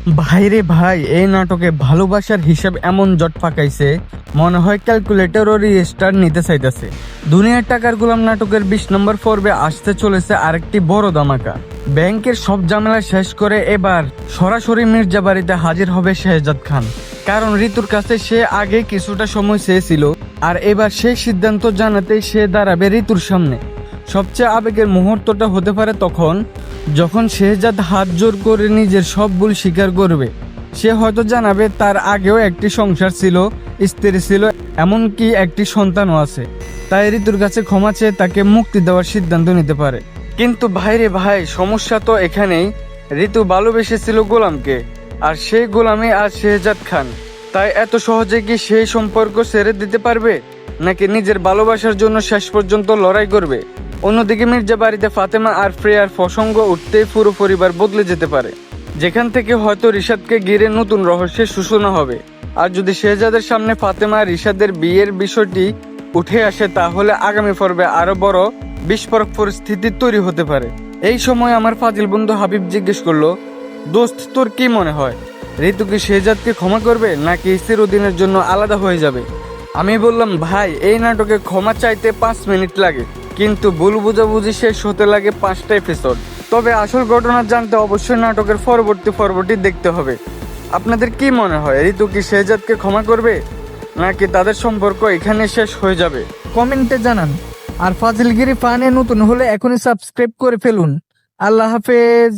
ভাইরে ভাই, এই নাটকে ভালোবাসার হিসাব এমন জট পাকাইছে, মনে হয় ক্যালকুলেটর ও রেজিস্টার নিতে চাইতেছে। দুনিয়ার টাকার গোলাম নাটকের 20 নম্বর পর্বে আসতে চলেছে আরেকটি বড় ধামাকা। ব্যাংকের সব ঝামেলা শেষ করে এবার সরাসরি মির্জা বাড়িতে হাজির হবে শেহজাদ খান। কারণ ঋতুর কাছে সে আগে কিছুটা সময় চেয়েছিল, আর এবার সেই সিদ্ধান্ত জানাতেই সে দাঁড়াবে ঋতুর সামনে। সবচেয়ে আবেগের মুহূর্তটা হতে পারে তখন, যখন শেহজাদ হাত জোর করে নিজের সব ভুল স্বীকার করবে। সে হয়তো জানাবে তার আগেও একটি সংসার ছিল, স্ত্রী ছিল, এমনকি একটি সন্তানও আছে। তাই ঋতুর কাছে ক্ষমা চেয়ে তাকে মুক্তি দেওয়ার সিদ্ধান্ত নিতে পারে। কিন্তু ভাইরে ভাই, সমস্যা তো এখানেই। ঋতু ভালোবেসেছিল গোলামকে, আর সেই গোলামই আজ শেহজাদ খান। তাই এত সহজে কি সেই সম্পর্ক ছেড়ে দিতে পারবে, নাকি নিজের ভালোবাসার জন্য শেষ পর্যন্ত লড়াই করবে? অন্যদিকে মির্জা বাড়িতে ফাতেমা আর প্রিয়ার প্রসঙ্গ উঠতেই পুরো পরিবার বদলে যেতে পারে, যেখান থেকে হয়তো রিশাদকে ঘিরে নতুন রহস্যের সূচনা হবে। আর যদি শেহজাদের সামনে ফাতেমা আর রিশাদের বিয়ের বিষয়টি উঠে আসে, তাহলে আগামী পর্বে আরো বড় বিস্ফোরক পরিস্থিতি তৈরি হতে পারে। এই সময় আমার ফাজিল বন্ধু হাবিব জিজ্ঞেস করলো, দোস্ত তোর কি মনে হয়, ঋতু কি শেহজাদকে ক্ষমা করবে, নাকি চিরদিনের জন্য আলাদা হয়ে যাবে? আমি বললাম, ভাই এই নাটকে ক্ষমা চাইতে 5 মিনিট লাগে, কিন্তু ভুল বুঝাবুঝি শেষ হতে লাগে 5টা এপিসোড। তবে আসল ঘটনা জানতে অবশ্যই নাটকের পরবর্তী পর্বটি দেখতে হবে। আপনাদের কি মনে হয়, ঋতু কি শেহজাদকে ক্ষমা করবে, নাকি তাদের সম্পর্ক এখানে শেষ হয়ে যাবে? কমেন্টে জানান। আর ফাজিলগিরি ফানে নতুন হলে এখনই সাবস্ক্রাইব করে ফেলুন। আল্লাহ হাফেজ।